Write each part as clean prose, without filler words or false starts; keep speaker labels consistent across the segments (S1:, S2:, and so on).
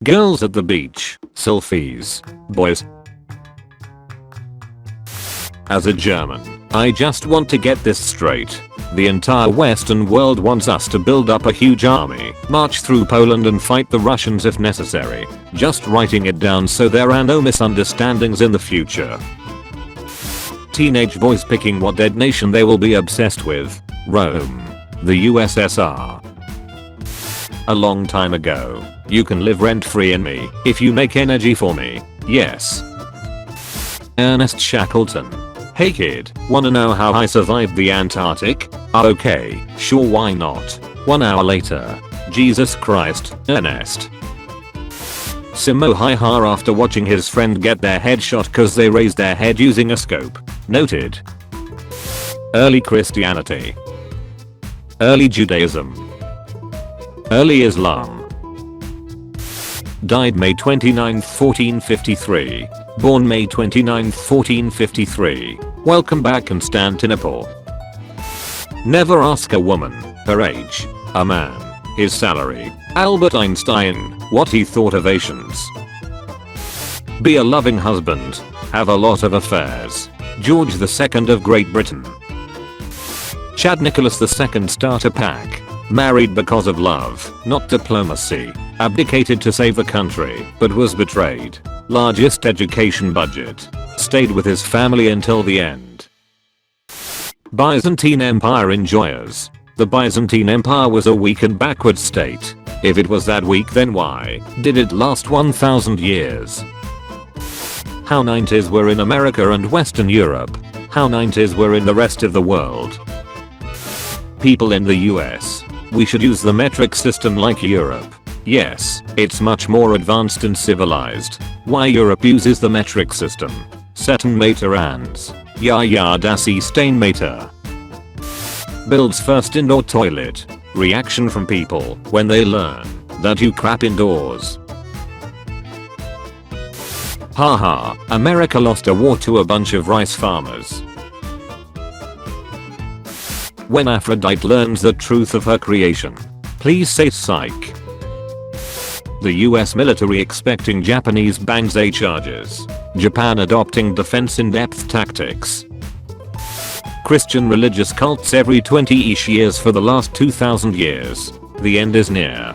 S1: Girls at the beach. Selfies. Boys. As a German, I just want to get this straight. The entire Western world wants us to build up a huge army, march through Poland and fight the Russians if necessary. Just writing it down so there are no misunderstandings in the future. Teenage boys picking what dead nation they will be obsessed with. Rome. The USSR. A long time ago. You can live rent-free in me if you make energy for me. Yes. Ernest Shackleton. Hey kid, wanna know how I survived the Antarctic? Okay, sure, why not? 1 hour later. Jesus Christ, Ernest. Simo hi-ha after watching his friend get their head shot cause they raised their head using a scope. Noted. Early Christianity. Early Judaism. Early Islam. Died May 29, 1453. Born May 29, 1453. Welcome back Constantinople. Never ask a woman her age, a man his salary. Albert Einstein, what he thought of Asians. Be a loving husband. Have a lot of affairs. George II of Great Britain. Chad Nicholas II starter pack. Married because of love, not diplomacy. Abdicated to save the country, but was betrayed. Largest education budget. Stayed with his family until the end. Byzantine Empire enjoyers. The Byzantine Empire was a weak and backward state. If it was that weak, then why did it last 1000 years? How 90s were in America and Western Europe. How 90s were in the rest of the world. People in the US. We should use the metric system like Europe. Yes, it's much more advanced and civilized. Why Europe uses the metric system? Setten Meter ans. Ja das ist ein Meter. Builds first indoor toilet. Reaction from people when they learn that you crap indoors. Haha, America lost a war to a bunch of rice farmers. When Aphrodite learns the truth of her creation. Please say psych. The US military expecting Japanese banzai charges. Japan adopting defense in-depth tactics. Christian religious cults every 20-ish years for the last 2000 years. The end is near.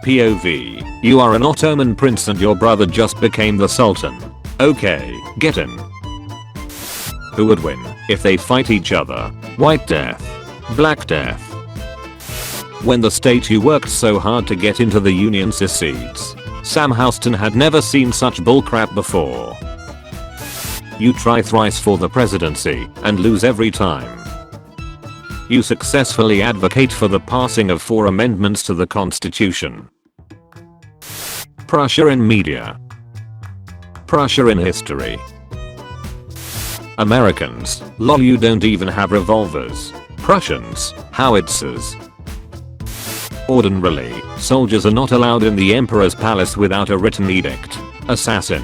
S1: POV. You are an Ottoman prince and your brother just became the Sultan. Okay, get him. Who would win if they fight each other? White Death. Black Death. When the state you worked so hard to get into the union secedes. Sam Houston had never seen such bullcrap before. You try thrice for the presidency and lose every time. You successfully advocate for the passing of 4 amendments to the Constitution. Prussia in media. Prussia in history. Americans, lol, you don't even have revolvers. Prussians, howitzers. Ordinarily, soldiers are not allowed in the emperor's palace without a written edict. Assassin.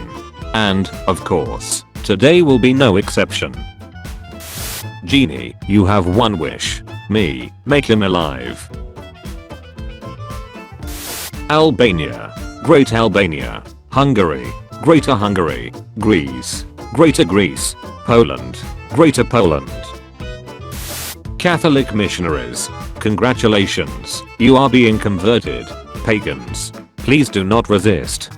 S1: And, of course, today will be no exception. Genie, you have one wish. Me, make him alive. Albania. Great Albania. Hungary. Greater Hungary. Greece. Greater Greece. Poland. Greater Poland. Catholic missionaries. Congratulations, you are being converted. Pagans. Please do not resist.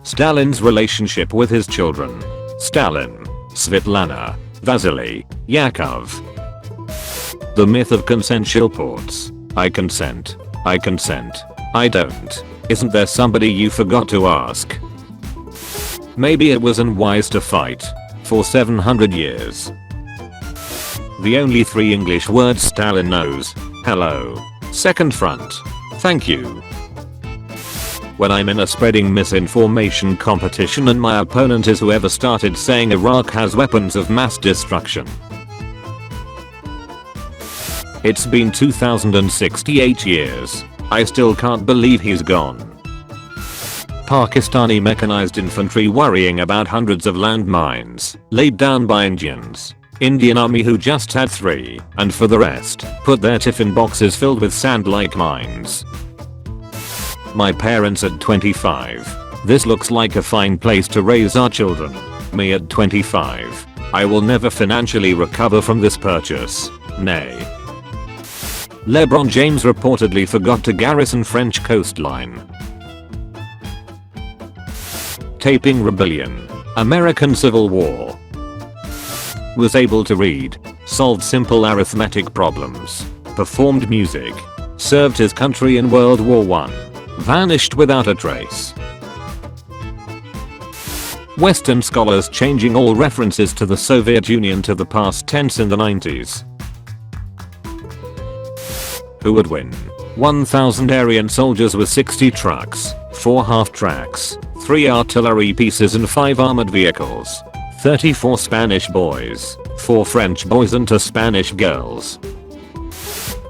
S1: Stalin's relationship with his children. Stalin. Svetlana. Vasily. Yakov. The myth of consensual ports. I consent. I consent. I don't. Isn't there somebody you forgot to ask? Maybe it was unwise to fight for 700 years. The only 3 English words Stalin knows. Hello. Second front. Thank you. When I'm in a spreading misinformation competition and my opponent is whoever started saying Iraq has weapons of mass destruction. It's been 2068 years. I still can't believe he's gone. Pakistani mechanized infantry worrying about hundreds of landmines laid down by Indians. Indian army who just had 3, and for the rest, put their tiffin boxes filled with sand like mines. My parents at 25. This looks like a fine place to raise our children. Me at 25. I will never financially recover from this purchase. Nay. LeBron James reportedly forgot to garrison French coastline. Taping rebellion. American Civil War. Was able to read. Solved simple arithmetic problems. Performed music. Served his country in World War I. Vanished without a trace. Western scholars changing all references to the Soviet Union to the past tense in the 90s. Who would win? 1,000 Aryan soldiers with 60 trucks, 4 half-tracks, 3 artillery pieces and 5 armored vehicles. 34 Spanish boys, 4 French boys and 2 Spanish girls.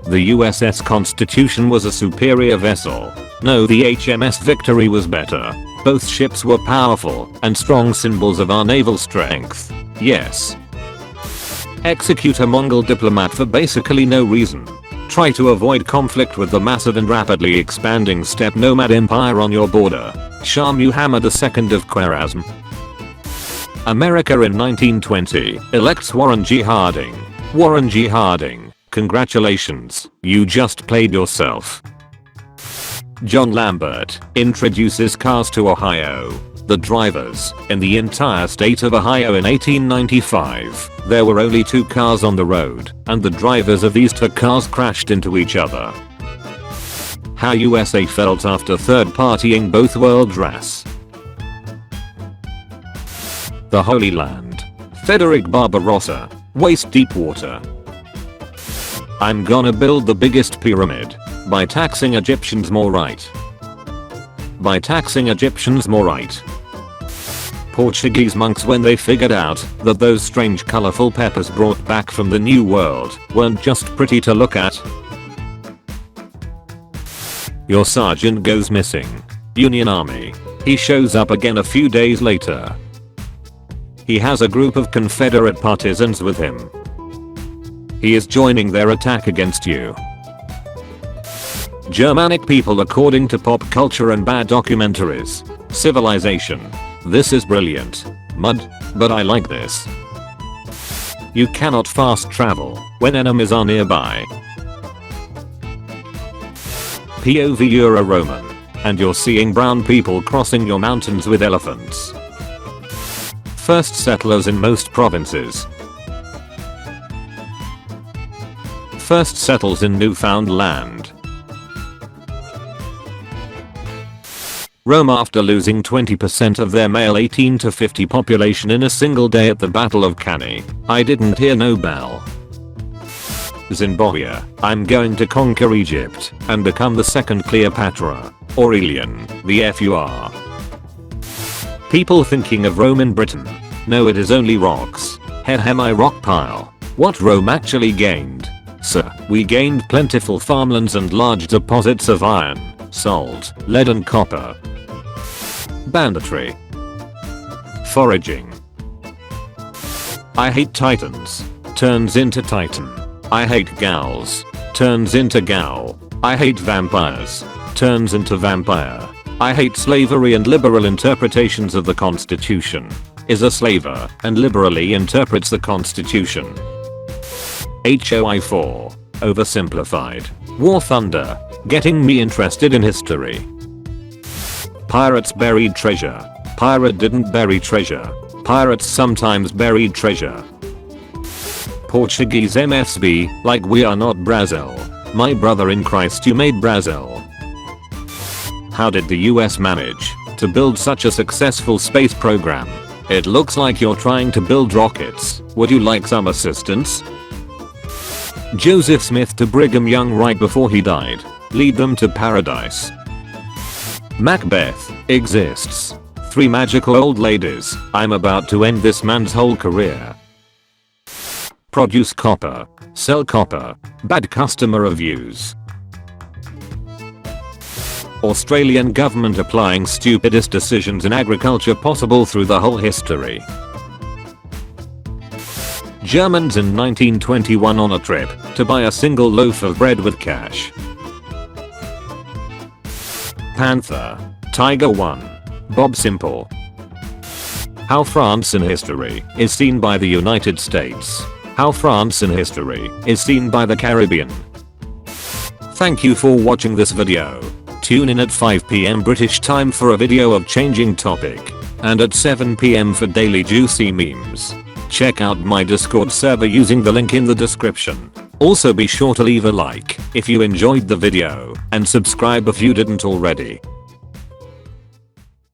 S1: The USS Constitution was a superior vessel. No, the HMS Victory was better. Both ships were powerful and strong symbols of our naval strength. Yes. Execute a Mongol diplomat for basically no reason. Try to avoid conflict with the massive and rapidly expanding steppe nomad empire on your border. Shah Muhammad II of Khwarezm. America in 1920 elects Warren G. Harding. Warren G. Harding, congratulations, you just played yourself. John Lambert introduces cars to Ohio. The drivers in the entire state of Ohio in 1895. There were only 2 cars on the road, and the drivers of these 2 cars crashed into each other. How USA felt after third-partying both world dress. The Holy Land. Frederick Barbarossa. Waist deep water. I'm gonna build the biggest pyramid. By taxing Egyptians more right. By taxing Egyptians more right. Portuguese monks, when they figured out that those strange colorful peppers brought back from the New World weren't just pretty to look at. Your sergeant goes missing. Union Army. He shows up again a few days later. He has a group of Confederate partisans with him. He is joining their attack against you. Germanic people according to pop culture and bad documentaries. Civilization. This is brilliant. Mud, but I like this. You cannot fast travel when enemies are nearby. POV, you're a Roman, and you're seeing brown people crossing your mountains with elephants. First settlers in most provinces. First settles in Newfoundland. Rome after losing 20% of their male 18 to 50 population in a single day at the Battle of Cannae. I didn't hear no bell. Zimbabwe. I'm going to conquer Egypt and become the second Cleopatra. Aurelian, the FUR. People thinking of Rome in Britain. No, it is only rocks. My rock pile. What Rome actually gained? Sir, we gained plentiful farmlands and large deposits of iron, salt, lead and copper. Banditry. Foraging. I hate titans. Turns into titan. I hate gals. Turns into gal. I hate vampires. Turns into vampire. I hate slavery and liberal interpretations of the Constitution. Is a slaver and liberally interprets the Constitution. HOI4. Oversimplified. War Thunder. Getting me interested in history. Pirates buried treasure. Pirate didn't bury treasure. Pirates sometimes buried treasure. Portuguese MSB, like we are not Brazil. My brother in Christ, you made Brazil. How did the US manage to build such a successful space program? It looks like you're trying to build rockets. Would you like some assistance? Joseph Smith to Brigham Young right before he died. Lead them to paradise. Macbeth exists. 3 magical old ladies. I'm about to end this man's whole career. Produce copper. Sell copper. Bad customer reviews. Australian government applying stupidest decisions in agriculture possible through the whole history. Germans in 1921 on a trip to buy a single loaf of bread with cash. Panther. Tiger 1. Bob Simple. How France in history is seen by the United States. How France in history is seen by the Caribbean. Thank you for watching this video. Tune in at 5 PM British time for a video of changing topic. And at 7 PM for daily juicy memes. Check out my Discord server using the link in the description. Also be sure to leave a like if you enjoyed the video and subscribe if you didn't already.